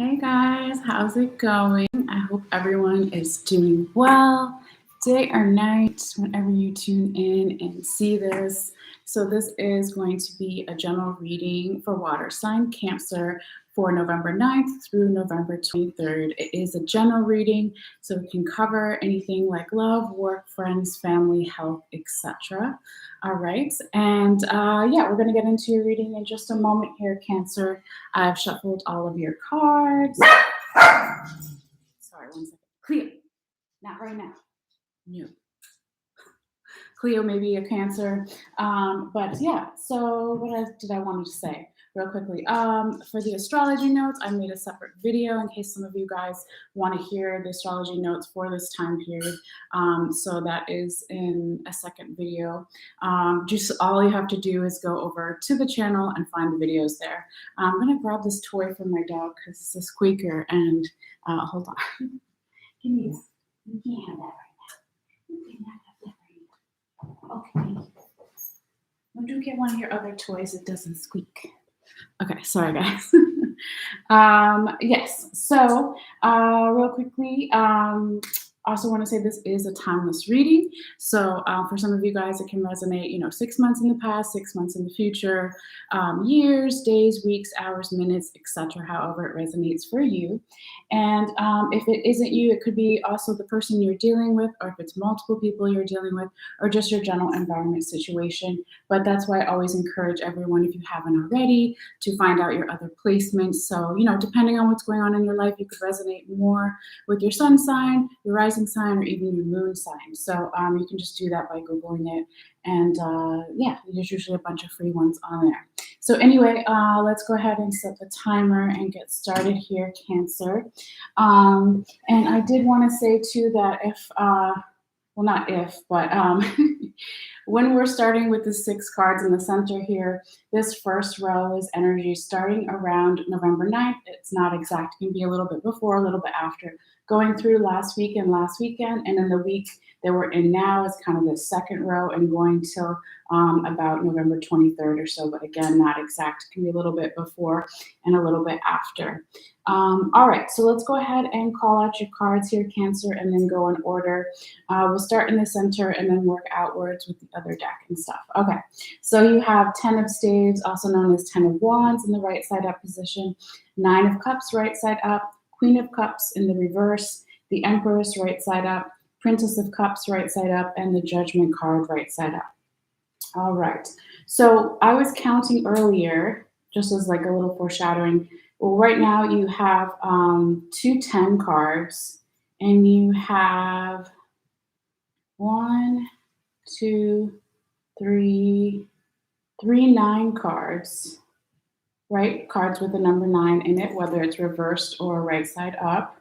Hey guys, how's it going? I hope everyone is doing well, day or night, whenever you tune in and see this. So, this is going to be a general reading for water sign Cancer for November 9th through November 23rd. It is a general reading, so it can cover anything like love, work, friends, family, health, etc. All right, and yeah, we're going to get into your reading in just a moment here, Cancer. I've shuffled all of your cards. Sorry, one second. Cleo, not right now. No. Cleo may be a Cancer. But yeah, so what else did I want to say? Real quickly, for the astrology notes, I made a separate video in case some of you guys want to hear the astrology notes for this time period. So that is in a second video. Just all you have to do is go over to the channel and find the videos there. I'm going to grab this toy from my dog because it's a squeaker, and hold on. Give me that. You can't have that right now. You cannot have that right now. Okay, thank you. When you get one of your other toys, it doesn't squeak. Okay, sorry guys. Yes, so real quickly, also want to say this is a timeless reading. So for some of you guys, it can resonate, 6 months in the past, 6 months in the future, years, days, weeks, hours, minutes, etc. However it resonates for you. And if it isn't you, it could be also the person you're dealing with, or if it's multiple people you're dealing with, or just your general environment situation. But that's why I always encourage everyone, if you haven't already, to find out your other placements. So, depending on what's going on in your life, you could resonate more with your sun sign, your rising sign, or even your moon sign. So you can just do that by Googling it. And yeah, there's usually a bunch of free ones on there. So anyway, let's go ahead and set the timer and get started here, Cancer. And I did want to say too that if, well, not if, but when we're starting with the 6 cards in the center here, this first row is energy starting around November 9th. It's not exact. It can be a little bit before, a little bit after. Going through last week and last weekend, and then the week that we're in now is kind of the second row and going till about November 23rd or so. But again, not exact. It can be a little bit before and a little bit after. All right, so let's go ahead and call out your cards here, Cancer, and then go in order. We'll start in the center and then work outwards with the other deck and stuff. Okay, so you have 10 of Staves, also known as 10 of Wands, in the right side up position, 9 of Cups, right side up, Queen of Cups in the reverse, the Empress, right side up, Princess of Cups, right side up, and the Judgment card, right side up. All right, so I was counting earlier, just as like a little foreshadowing. Well, right now you have 2 10 cards, and you have 1, 2, 3, 9 cards, right? Cards with the number 9 in it, whether it's reversed or right side up.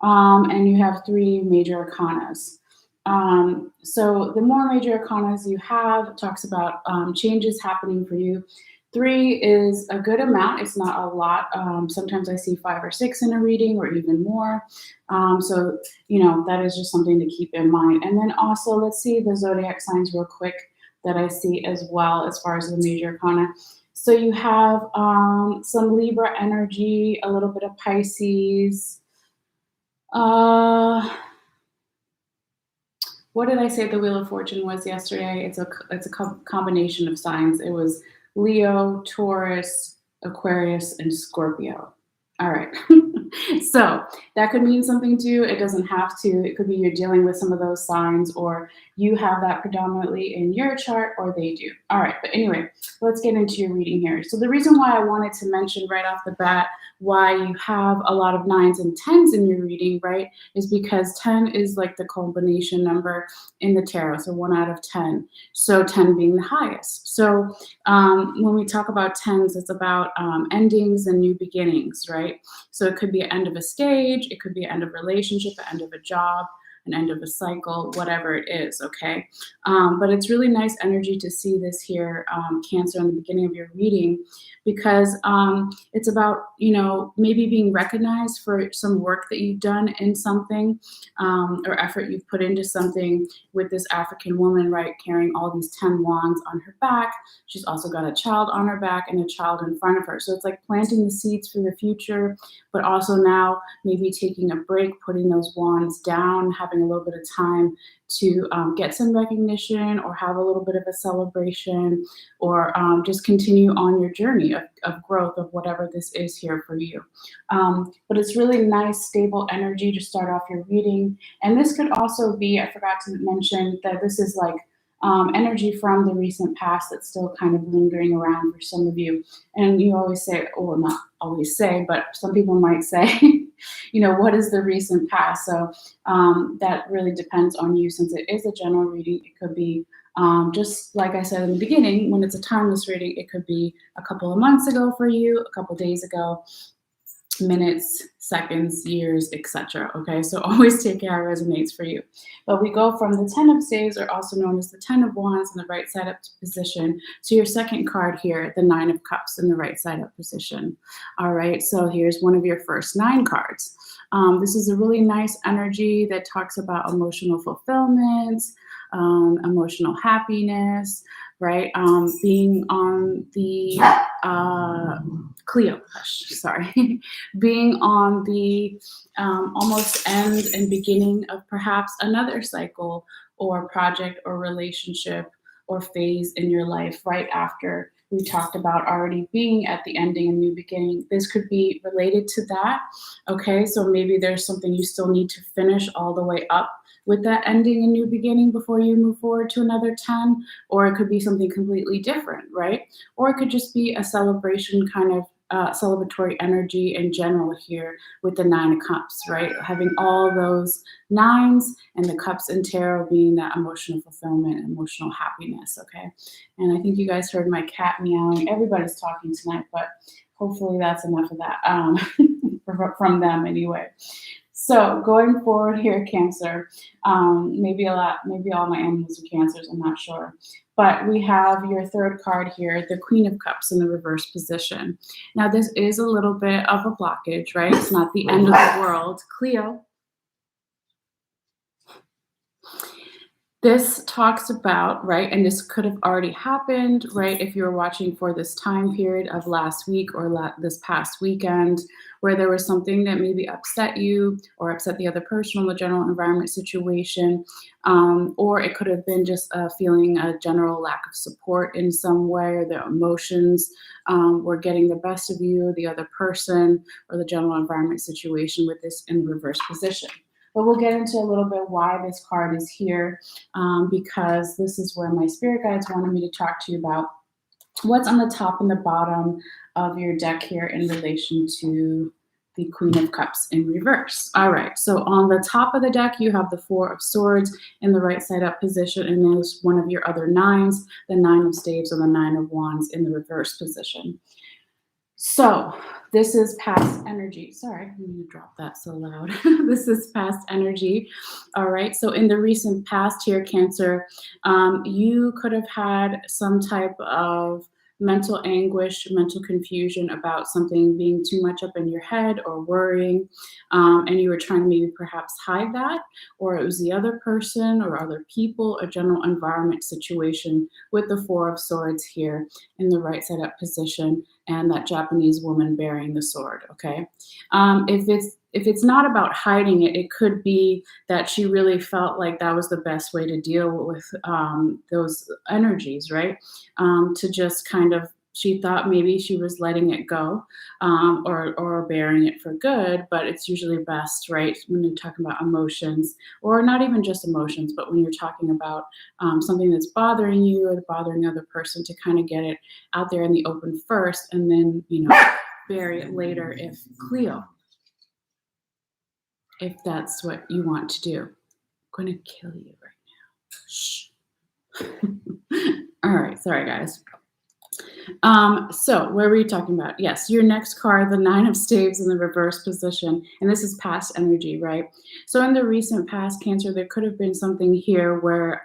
And you have 3 major arcanas. So the more major arcanas you have, it talks about changes happening for you. 3 is a good amount. It's not a lot. Sometimes I see 5 or 6 in a reading, or even more. So, that is just something to keep in mind. And then also, let's see the zodiac signs real quick that I see as well as far as the major arcana. So you have some Libra energy, a little bit of Pisces. What did I say the Wheel of Fortune was yesterday? It's a combination of signs. It was Leo, Taurus, Aquarius, and Scorpio. All right. So that could mean something to you. It doesn't have to. It could be you're dealing with some of those signs, or you have that predominantly in your chart, or they do. All right. But anyway, let's get into your reading here. So the reason why I wanted to mention right off the bat why you have a lot of 9s and 10s in your reading, right, is because 10 is like the culmination number in the tarot. So 1 out of 10. So 10 being the highest. So when we talk about 10s, it's about endings and new beginnings, right? So it could be an end of a stage, it could be an end of a relationship, an end of a job, an end of a cycle, whatever it is, okay? But it's really nice energy to see this here, Cancer, in the beginning of your reading, because it's about, maybe being recognized for some work that you've done in something, or effort you've put into something, with this African woman, right, carrying all these 10 wands on her back. She's also got a child on her back and a child in front of her. So it's like planting the seeds for the future, but also now maybe taking a break, putting those wands down, having a little bit of time to get some recognition, or have a little bit of a celebration, or just continue on your journey of growth of whatever this is here for you. But it's really nice, stable energy to start off your reading. And this could also be, I forgot to mention that this is like energy from the recent past that's still kind of lingering around for some of you. And you always say, or not always say, but some people might say, what is the recent past? So that really depends on you, since it is a general reading. It could be just like I said in the beginning, when it's a timeless reading, it could be a couple of months ago for you, a couple of days ago, minutes, seconds, years, etc. Okay, so always take care how it resonates for you. But we go from the 10 of Staves, or also known as the 10 of Wands, in the right side up position, to your second card here, the 9 of Cups, in the right side up position. All right, so here's one of your first 9 cards. This is a really nice energy that talks about emotional fulfillment, emotional happiness, right? Being on the Cleo, sorry, being on the almost end and beginning of perhaps another cycle or project or relationship or phase in your life, right after we talked about already being at the ending and new beginning. This could be related to that. Okay, so maybe there's something you still need to finish all the way up with that ending and new beginning before you move forward to another 10, or it could be something completely different, right? Or it could just be a celebration, kind of celebratory energy in general here with the 9 of Cups, right? Having all those 9s, and the Cups in tarot being that emotional fulfillment, emotional happiness, okay? And I think you guys heard my cat meowing. Everybody's talking tonight, but hopefully that's enough of that from them anyway. So going forward here, Cancer, maybe all my animals are Cancers, I'm not sure. But we have your third card here, the Queen of Cups, in the reverse position. Now, this is a little bit of a blockage, right? It's not the end of the world. Cleo. This talks about, right, and this could have already happened, right, if you were watching for this time period of last week or this past weekend, where there was something that maybe upset you or upset the other person in the general environment situation, or it could have been just feeling a general lack of support in some way, or the emotions were getting the best of you, the other person, or the general environment situation with this in reverse position. But we'll get into a little bit why this card is here, because this is where my spirit guides wanted me to talk to you about what's on the top and the bottom of your deck here in relation to the Queen of Cups in reverse. All right, so on the top of the deck, you have the 4 of Swords in the right side up position, and there's one of your other 9s, the 9 of Staves and the 9 of Wands in the reverse position. So this is past energy. Sorry, I'm going to drop that so loud. This is past energy. All right. So in the recent past here, Cancer, you could have had some type of mental anguish, mental confusion about something being too much up in your head or worrying, and you were trying to maybe perhaps hide that, or it was the other person or other people, a general environment situation with the 4 of Swords here in the right side up position, and that Japanese woman bearing the sword, okay? If it's not about hiding it, it could be that she really felt like that was the best way to deal with those energies, right? To just kind of, she thought maybe she was letting it go, or bearing it for good, but it's usually best, right, when you're talking about emotions, or not even just emotions, but when you're talking about something that's bothering you or bothering the other person, to kind of get it out there in the open first, and then, bury it later if Cleo, if that's what you want to do. I'm going to kill you right now. Shh. All right, sorry guys. So where were you talking about? Yes, your next card, the Nine of Staves in the reverse position, and this is past energy, right? So in the recent past, Cancer, there could have been something here where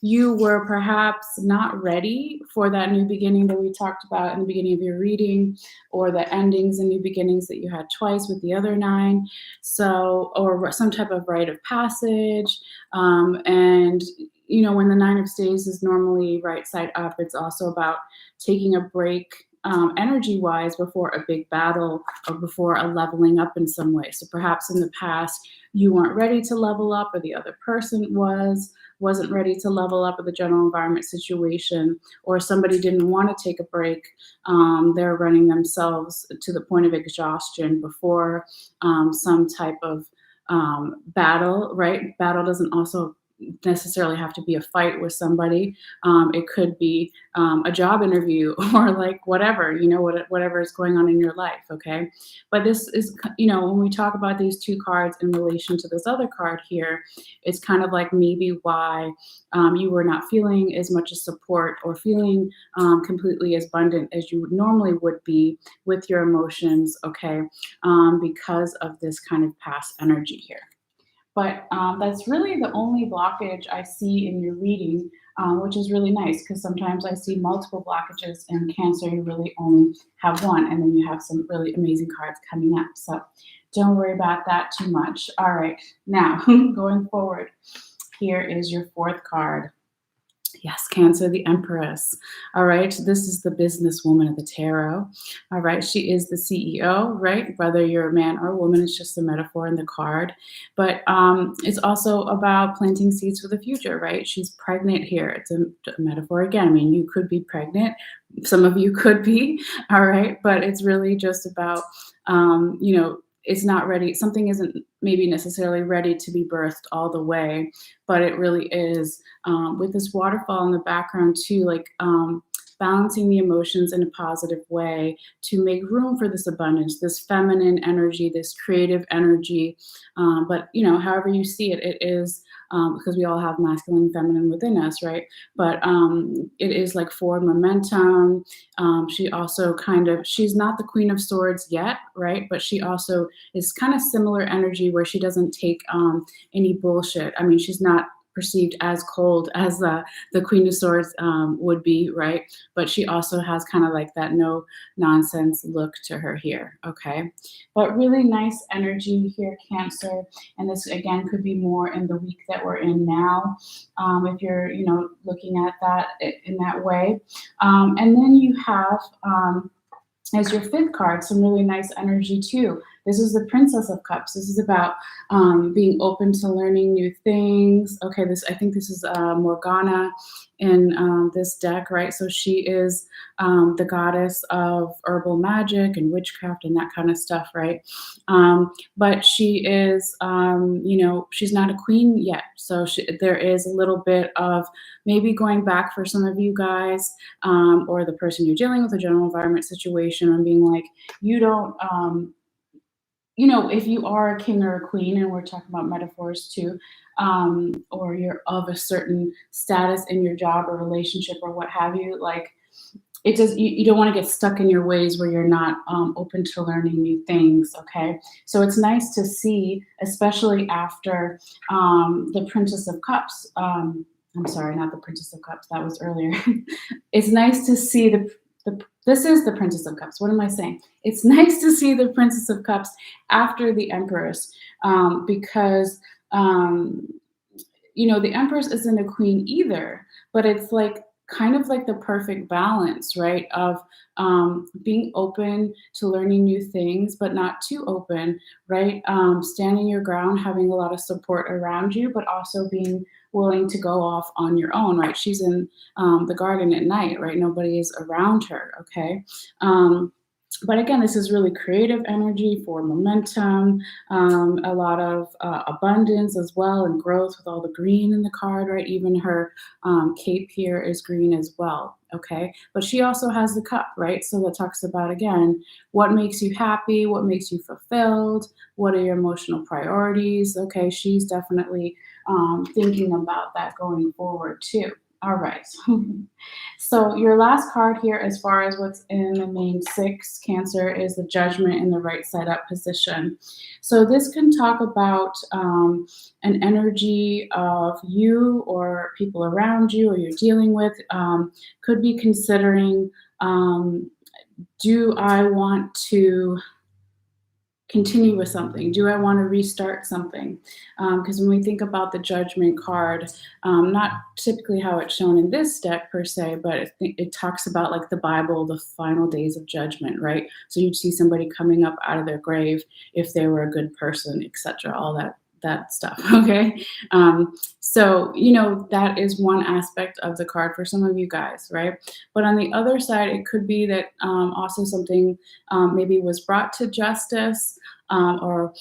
you were perhaps not ready for that new beginning that we talked about in the beginning of your reading, or the endings and new beginnings that you had twice with the other nine. So, or some type of rite of passage. And when the Nine of Staves is normally right side up, it's also about taking a break, energy wise, before a big battle or before a leveling up in some way. So perhaps in the past you weren't ready to level up, or the other person wasn't ready to level up with the general environment situation, or somebody didn't want to take a break. They're running themselves to the point of exhaustion before some type of battle, right? Battle doesn't also necessarily have to be a fight with somebody. It could be a job interview or like whatever, whatever is going on in your life. Okay. But this is, when we talk about these two cards in relation to this other card here, it's kind of like maybe why you were not feeling as much as support, or feeling completely as abundant as you would normally would be with your emotions. Okay. Because of this kind of past energy here. But that's really the only blockage I see in your reading, which is really nice, because sometimes I see multiple blockages in Cancer. You really only have one, and then you have some really amazing cards coming up. So don't worry about that too much. All right, now going forward, here is your fourth card. Yes, Cancer, the Empress. All right, this is the businesswoman of the tarot. All right, she is the CEO, right? Whether you're a man or a woman, it's just a metaphor in the card. But it's also about planting seeds for the future, right? She's pregnant here. It's a metaphor again. I mean, you could be pregnant. Some of you could be, all right? But it's really just about, it's not ready. Something isn't maybe necessarily ready to be birthed all the way, but it really is, with this waterfall in the background too, like balancing the emotions in a positive way to make room for this abundance, this feminine energy, this creative energy. But however you see it, it is, because we all have masculine and feminine within us, right? But it is like forward momentum. She also she's not the Queen of Swords yet, right? But she also is kind of similar energy, where she doesn't take any bullshit. I mean, she's not perceived as cold as the Queen of Swords would be, right? But she also has kind of like that no nonsense look to her here, okay? But really nice energy here, Cancer. And this, again, could be more in the week that we're in now, if you're, looking at that in that way. And then you have, as your fifth card, some really nice energy too. This is the Princess of Cups. This is about being open to learning new things. Okay, I think this is Morgana in this deck, right? So she is the goddess of herbal magic and witchcraft and that kind of stuff, right? But she is, she's not a queen yet. So there is a little bit of maybe going back for some of you guys, or the person you're dealing with, a general environment situation, and being like, you don't, if you are a king or a queen, and we're talking about metaphors too, or you're of a certain status in your job or relationship or what have you, like it does, you don't want to get stuck in your ways where you're not open to learning new things. Okay, so it's nice to see, especially after the Princess of Cups. I'm sorry, not the Princess of Cups, that was earlier. It's nice to see this is the Princess of Cups. What am I saying? It's nice to see the Princess of Cups after the Empress, because the Empress isn't a queen either, but it's like kind of like the perfect balance, right? Of being open to learning new things, but not too open, right? Standing your ground, having a lot of support around you, but also being willing to go off on your own, right? She's in the garden at night, right? Nobody is around her, okay? But again, this is really creative energy for momentum, a lot of abundance as well, and growth with all the green in the card, right? Even her cape here is green as well, okay? But she also has the cup, right? So that talks about, again, what makes you happy, what makes you fulfilled, what are your emotional priorities, okay? She's definitely thinking about that going forward too. All right. So your last card here, as far as what's in the main six, Cancer, is the Judgment in the right side up position. So this can talk about an energy of you or people around you or you're dealing with. Could be considering, do I want to continue with something? Do I want to restart something? Because when we think about the Judgment card, not typically how it's shown in this deck per se, but it talks about like the Bible, the final days of judgment, right? So you'd see somebody coming up out of their grave if they were a good person, etc. All that stuff. Okay. So that is one aspect of the card for some of you guys, right? But on the other side, it could be that also something maybe was brought to justice, or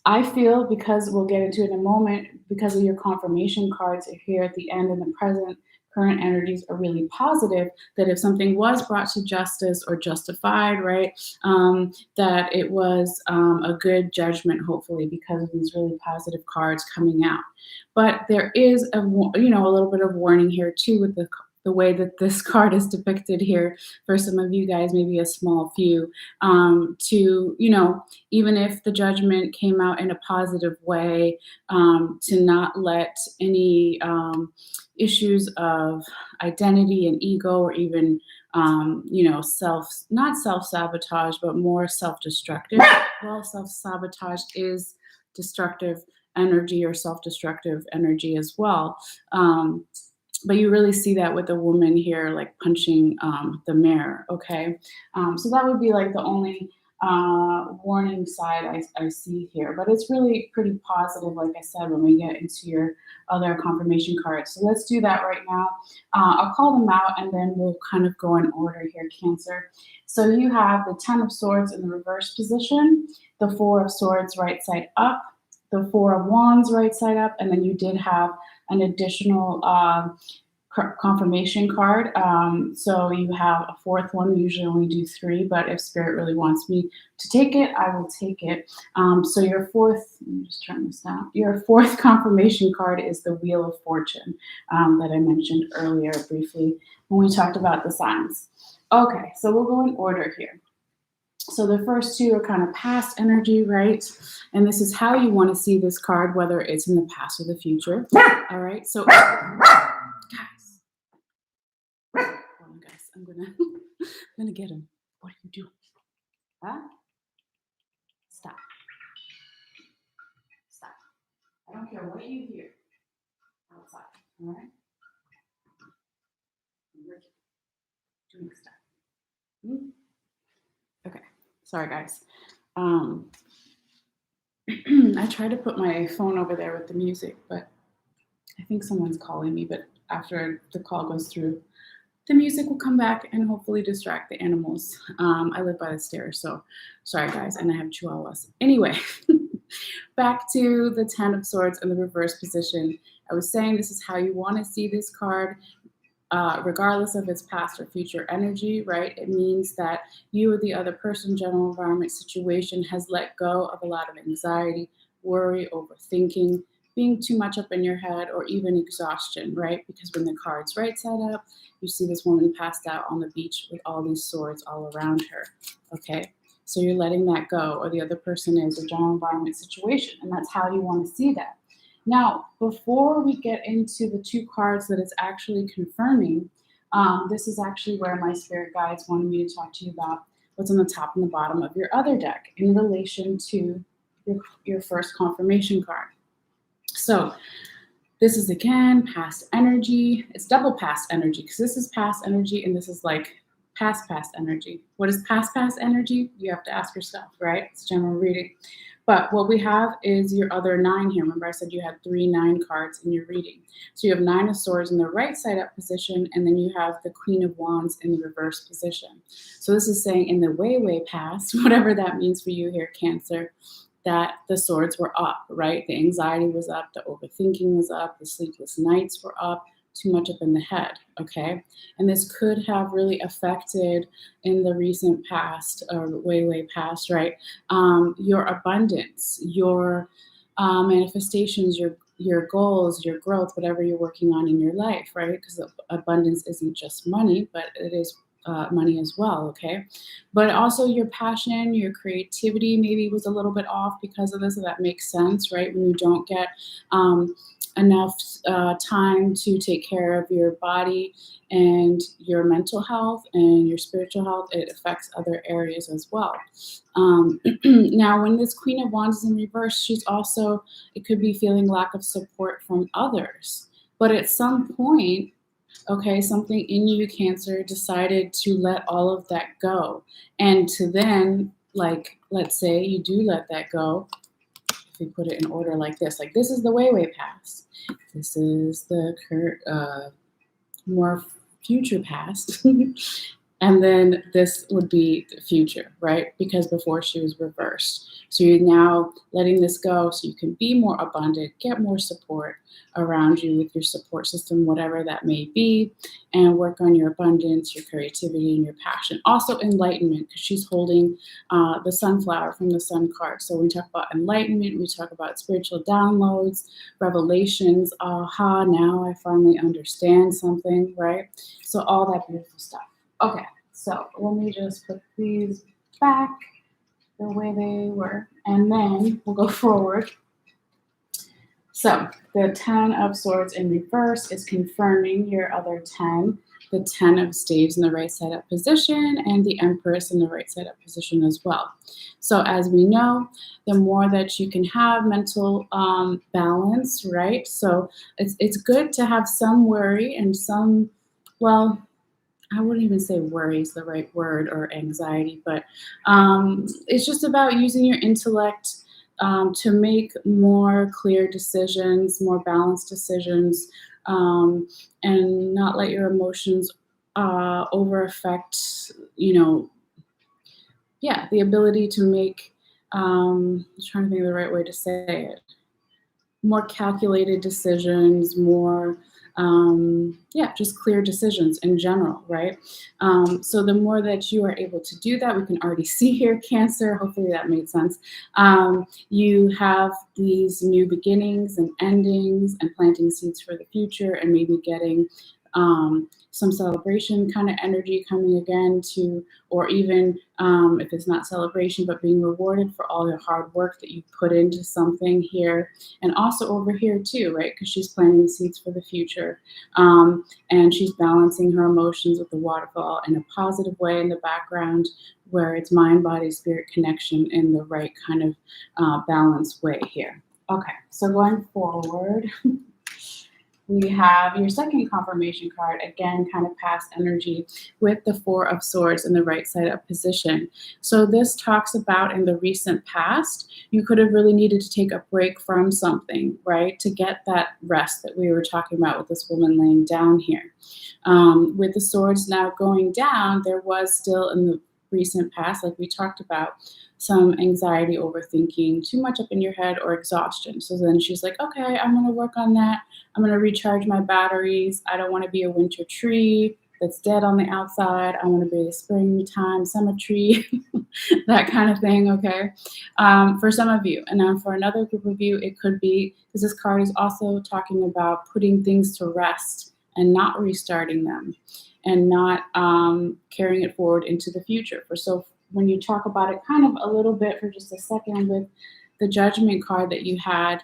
I feel, because we'll get into it in a moment, because of your confirmation cards here at the end and the present, current energies are really positive, that if something was brought to justice or justified, right, that it was a good judgment, hopefully, because of these really positive cards coming out. But there is a little bit of warning here too with the way that this card is depicted here for some of you guys, maybe a small few, to even if the judgment came out in a positive way, to not let any issues of identity and ego, or even not self-sabotage, but more self-destructive. Well, self-sabotage is destructive energy, or self-destructive energy as well. But you really see that with the woman here, like punching the mirror, okay? So that would be like the only warning side I see here. But it's really pretty positive, like I said, when we get into your other confirmation cards. So let's do that right now. I'll call them out, and then we'll kind of go in order here, Cancer. So you have the Ten of Swords in the reverse position, the Four of Swords right side up, the Four of Wands right side up, and then you did have an additional confirmation card. So you have a fourth one. We usually only do three, but if Spirit really wants me to take it, I will take it. So your fourth, let me just turn this down. Your fourth confirmation card is the Wheel of Fortune, that I mentioned earlier briefly when we talked about the signs. Okay, so we'll go in order here. So the first two are kind of past energy, right? And this is how you want to see this card, whether it's in the past or the future. All right, so guys, hold on, guys, I'm gonna get him. What are you doing? Huh? Stop. Stop. I don't care what you hear outside. All right? You're doing stuff. Okay. Sorry, guys. I tried to put my phone over there with the music, but I think someone's calling me. But after the call goes through, the music will come back and hopefully distract the animals. I live by the stairs, so sorry, guys. And I have chihuahuas. Anyway, back to the Ten of Swords in the reverse position. I was saying this is how you want to see this card. Regardless of its past or future energy, right? It means that you or the other person, general environment, situation has let go of a lot of anxiety, worry, overthinking, being too much up in your head, or even exhaustion, right? Because when the card's right side up, you see this woman passed out on the beach with all these swords all around her, okay? So you're letting that go, or the other person is a general environment situation, and that's how you want to see that. Now, before we get into the two cards that it's actually confirming, this is actually where my spirit guides wanted me to talk to you about what's on the top and the bottom of your other deck in relation to your first confirmation card. So this is, again, past energy. It's double past energy, because this is past energy and this is like past energy. What is past energy? You have to ask yourself, right? It's general reading. But what we have is your other 9 here. Remember I said you had 3 9 cards in your reading. So you have 9 of Swords in the right side up position, and then you have the Queen of Wands in the reverse position. So this is saying in the way past, whatever that means for you here, Cancer, that the swords were up, right? The anxiety was up, the overthinking was up, the sleepless nights were up, too much up in the head, okay? And this could have really affected in the recent past, or way past, right? Your abundance, your manifestations, your goals, your growth, whatever you're working on in your life, right? Because abundance isn't just money, but it is money as well, okay? But also your passion, your creativity maybe was a little bit off because of this, so that makes sense, right? When you don't get um, enough time to take care of your body and your mental health and your spiritual health, it affects other areas as well. Now, when this Queen of Wands is in reverse, she's also, it could be feeling lack of support from others. But at some point, okay, something in you, Cancer, decided to let all of that go. And to then, like, let's say you do let that go. If we put it in order like this is the way past. This is the more future past. And then this would be the future, right? Because before she was reversed. So you're now letting this go so you can be more abundant, get more support around you with your support system, whatever that may be, and work on your abundance, your creativity, and your passion. Also, enlightenment, because she's holding the sunflower from the sun card. So when we talk about enlightenment, we talk about spiritual downloads, revelations. Aha, now I finally understand something, right? So all that beautiful stuff. Okay, so let me just put these back the way they were, and then we'll go forward. So the 10 of Swords in reverse is confirming your other 10, the 10 of Staves in the right side up position, and the Empress in the right side up position as well. So as we know, the more that you can have mental balance, right? So it's good to have some worry and some, well, I wouldn't even say worry is the right word, or anxiety, but it's just about using your intellect to make more clear decisions, more balanced decisions, and not let your emotions over affect, the ability to make, I'm trying to think of the right way to say it, more calculated decisions, more just clear decisions in general, right? So the more that you are able to do that, we can already see here, Cancer, hopefully that made sense. You have these new beginnings and endings and planting seeds for the future, and maybe getting some celebration kind of energy coming again to, or even if it's not celebration, but being rewarded for all the hard work that you put into something here. And also over here too, right? Because she's planting seeds for the future. And she's balancing her emotions with the waterfall in a positive way in the background, where it's mind, body, spirit connection in the right kind of balanced way here. Okay, so going forward, we have your second confirmation card, again, kind of past energy with the Four of Swords in the right side up position. So this talks about in the recent past, you could have really needed to take a break from something, right? To get that rest that we were talking about with this woman laying down here. With the swords now going down, there was still in the recent past, like we talked about, some anxiety, overthinking, too much up in your head, or exhaustion. So then she's like, okay, I'm going to work on that. I'm going to recharge my batteries. I don't want to be a winter tree that's dead on the outside. I want to be a springtime summer tree, that kind of thing, okay? For some of you. And then for another group of you, it could be, because this card is also talking about putting things to rest and not restarting them, and not carrying it forward into the future. So when you talk about it kind of a little bit for just a second with the Judgment card that you had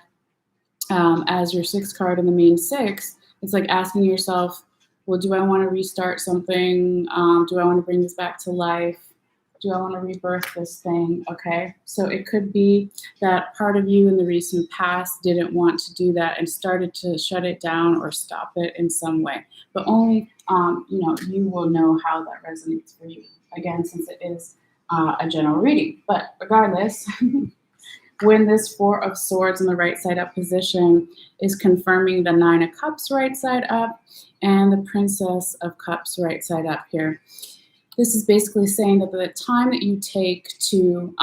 as your sixth card in the main six, it's like asking yourself, well, do I want to restart something? Do I want to bring this back to life? Do I want to rebirth this thing? Okay, so it could be that part of you in the recent past didn't want to do that and started to shut it down or stop it in some way. But only, you will know how that resonates for you. Again, since it is a general reading. But regardless, when this Four of Swords in the right side up position is confirming the Nine of Cups right side up and the Princess of Cups right side up here. This is basically saying that the time that you take to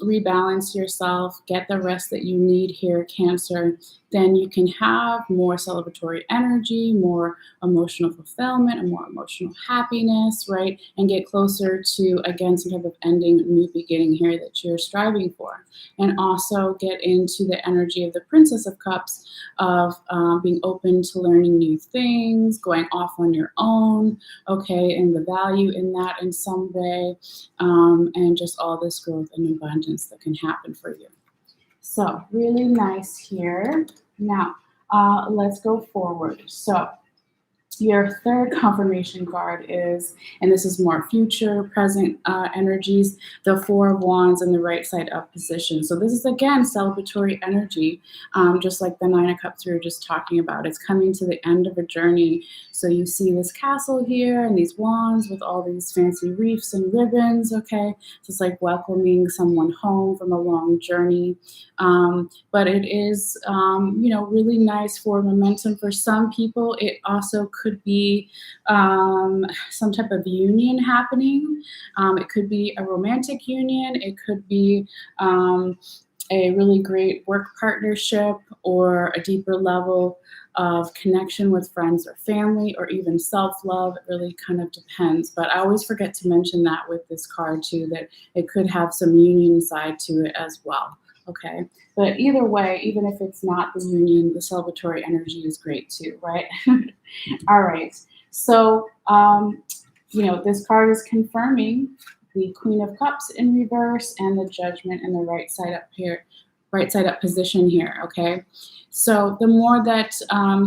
rebalance yourself, get the rest that you need here, Cancer, then you can have more celebratory energy, more emotional fulfillment, and more emotional happiness, right? And get closer to, again, some type of ending, new beginning here that you're striving for. And also get into the energy of the Princess of Cups of being open to learning new things, going off on your own, okay, and the value in that in some way, and just all this growth and abundance that can happen for you. So really nice here. Now, let's go forward. So your third confirmation card is, and this is more future, present energies, the Four of Wands in the right side up position. So this is, again, celebratory energy, just like the Nine of Cups we were just talking about. It's coming to the end of a journey. So you see this castle here and these wands with all these fancy wreaths and ribbons, okay? So it's like welcoming someone home from a long journey. But it is, really nice for momentum. For some people, it also could be some type of union happening. It could be a romantic union. It could be a really great work partnership or a deeper level of connection with friends or family, or even self-love. It really kind of depends. But I always forget to mention that with this card too, that it could have some union side to it as well. Okay, but either way, even if it's not the union, the celebratory energy is great too, right? All right, so this card is confirming the Queen of Cups in reverse and the Judgment in the right side up here, right side up position here. Okay, so the more that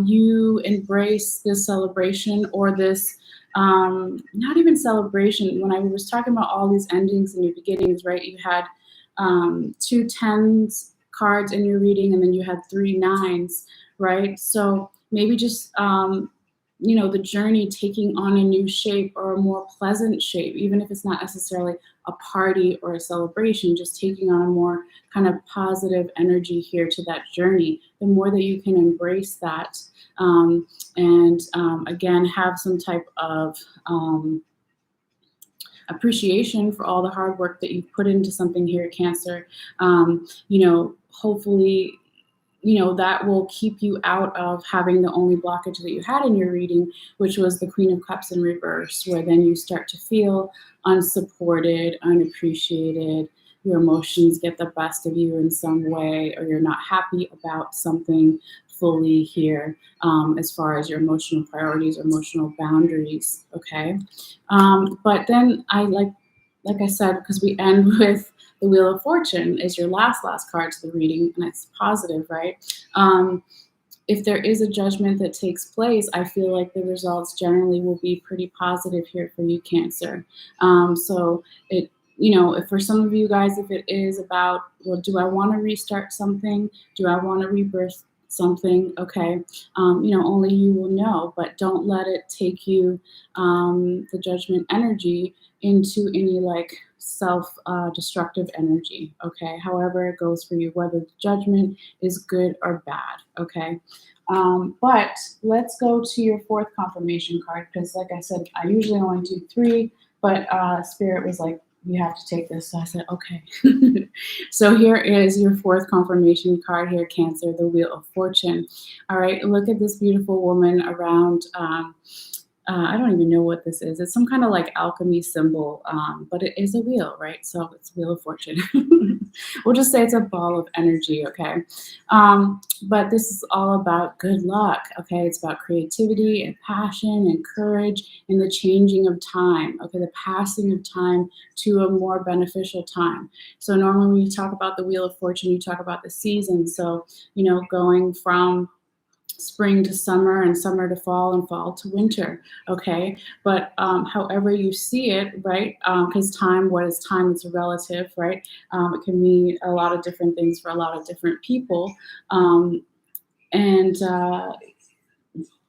you embrace this celebration, or this not even celebration, when I was talking about all these endings and new beginnings, right? You had 2 tens cards in your reading, and then you had 3 nines, right? So maybe just the journey taking on a new shape, or a more pleasant shape, even if it's not necessarily a party or a celebration, just taking on a more kind of positive energy here to that journey. The more that you can embrace that, and again, have some type of appreciation for all the hard work that you've put into something here, Cancer. Hopefully, that will keep you out of having the only blockage that you had in your reading, which was the Queen of Cups in reverse, where then you start to feel unsupported, unappreciated. Your emotions get the best of you in some way, or you're not happy about something fully here, as far as your emotional priorities or emotional boundaries, okay? But then like I said, because we end with the Wheel of Fortune is your last card to the reading, and it's positive, right? If there is a judgment that takes place, I feel like the results generally will be pretty positive here for you, Cancer. So it, if for some of you guys, if it is about, well, do I want to restart something? Do I want to rebirth something? Okay, only you will know, but don't let it take you, the judgment energy, into any like self-destructive energy, okay? However it goes for you, whether the judgment is good or bad, okay? But let's go to your fourth confirmation card, because like I said, I usually only do 3, but Spirit was like, you have to take this. So I said, okay. So here is your fourth confirmation card here, Cancer, the Wheel of Fortune. All right, look at this beautiful woman around, I don't even know what this is. It's some kind of like alchemy symbol, but it is a wheel, right? So it's Wheel of Fortune. We'll just say it's a ball of energy, okay? But this is all about good luck, okay? It's about creativity and passion and courage and the changing of time, okay? The passing of time to a more beneficial time. So normally when you talk about the Wheel of Fortune, you talk about the seasons. So, going from spring to summer, and summer to fall, and fall to winter, okay? But however you see it, right? Because time, what is time? It's relative, right? It can mean a lot of different things for a lot of different people. And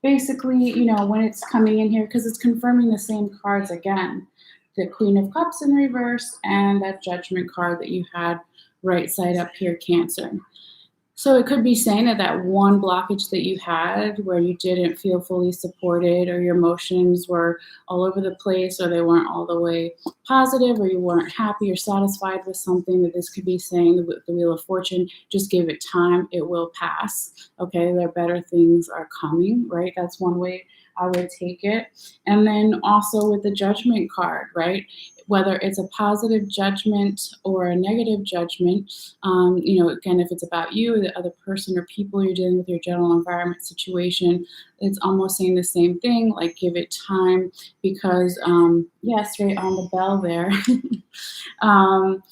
basically, when it's coming in here, because it's confirming the same cards again, the Queen of Cups in reverse, and that Judgment card that you had right side up here, Cancer. So it could be saying that that one blockage that you had where you didn't feel fully supported or your emotions were all over the place or they weren't all the way positive or you weren't happy or satisfied with something, that this could be saying the Wheel of Fortune, just give it time, it will pass. Okay, there better things are coming, right? That's one way I would take it. And then also with the Judgment card, right? Whether it's a positive judgment or a negative judgment, again, if it's about you or the other person or people you're dealing with, your general environment situation, it's almost saying the same thing, like give it time because, yes, right on the bell there. um,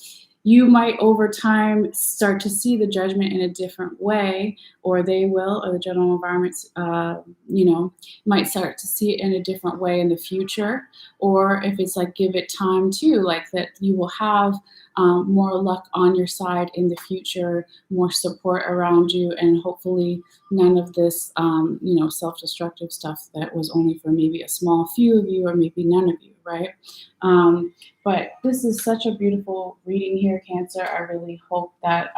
you might over time start to see the judgment in a different way, or they will, or the general environments, might start to see it in a different way in the future. Or if it's like give it time too, like that you will have more luck on your side in the future, more support around you, and hopefully none of this, self-destructive stuff that was only for maybe a small few of you or maybe none of you, right? But this is such a beautiful reading here, Cancer. I really hope that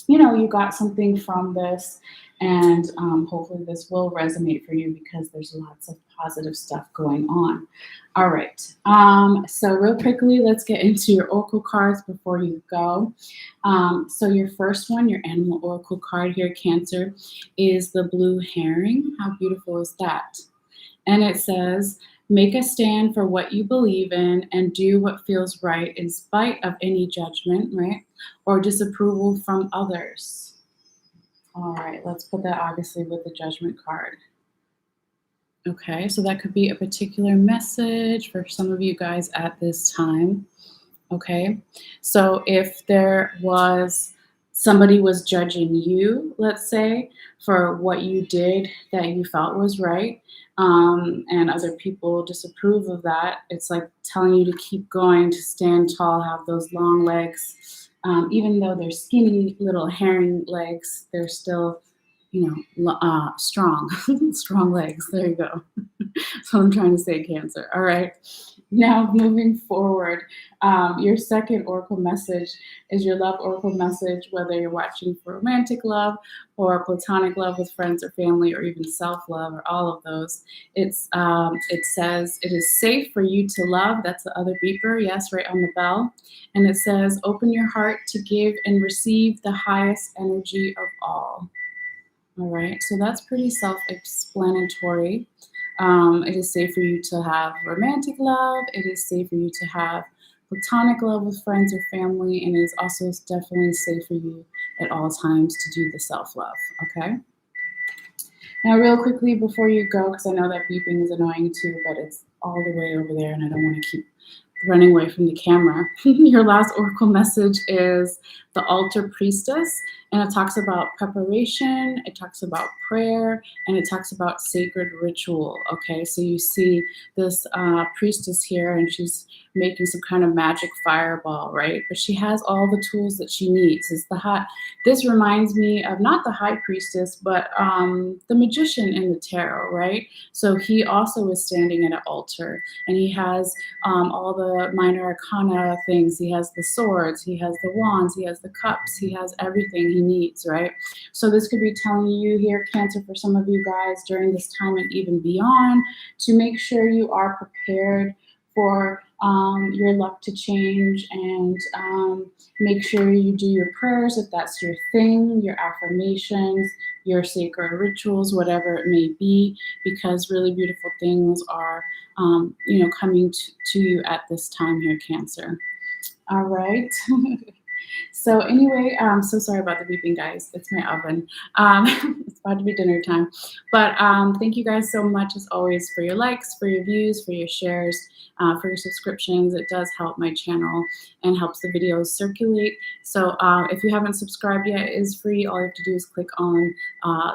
you got something from this, and hopefully this will resonate for you because there's lots of positive stuff going on. All right. So real quickly, let's get into your oracle cards before you go. So your first one, your animal oracle card here, Cancer, is the blue heron. How beautiful is that? And it says, make a stand for what you believe in and do what feels right in spite of any judgment, right? Or disapproval from others. All right, let's put that obviously with the judgment card. Okay, so that could be a particular message for some of you guys at this time. Okay, so if there was somebody was judging you, let's say, for what you did that you felt was right, and other people disapprove of that, it's like telling you to keep going, to stand tall, have those long legs. Even though they're skinny little herring legs, they're still, strong, strong legs. There you go. That's what I'm trying to say, Cancer. All right. Now, moving forward, your second oracle message is your love oracle message, whether you're watching for romantic love or platonic love with friends or family or even self-love or all of those. It says, it is safe for you to love. That's the other beeper. Yes, right on the bell. And it says, open your heart to give and receive the highest energy of all. All right, so that's pretty self-explanatory. It is safe for you to have romantic love. It is safe for you to have platonic love with friends or family. And it is also definitely safe for you at all times to do the self-love, okay? Now, real quickly before you go, because I know that beeping is annoying too, but it's all the way over there and I don't want to keep running away from the camera. Your last oracle message is the altar priestess, and it talks about preparation, it talks about prayer, and it talks about sacred ritual. Okay, so you see this priestess here, and she's making some kind of magic fireball, right? But she has all the tools that she needs. This reminds me of not the high priestess, but the magician in the tarot, right? So he also is standing at an altar, and he has all the minor arcana things. He has the swords, he has the wands, he has the cups, he has everything he needs, right? So this could be telling you here, Cancer, for some of you guys during this time and even beyond, to make sure you are prepared for your luck to change, and make sure you do your prayers if that's your thing, your affirmations, your sacred rituals, whatever it may be, because really beautiful things are coming to you at this time here, Cancer. All right. So anyway, so sorry about the beeping, guys. It's my oven. It's about to be dinner time. But thank you guys so much, as always, for your likes, for your views, for your shares, for your subscriptions. It does help my channel and helps the videos circulate. So if you haven't subscribed yet, it is free. All you have to do is click on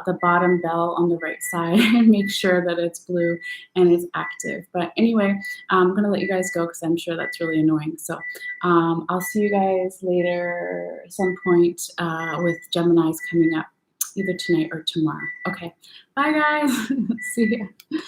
the bottom bell on the right side and make sure that it's blue and it's active. But anyway, I'm going to let you guys go because I'm sure that's really annoying. So I'll see you guys later some point with Gemini's coming up either tonight or tomorrow. Okay. Bye, guys. See ya.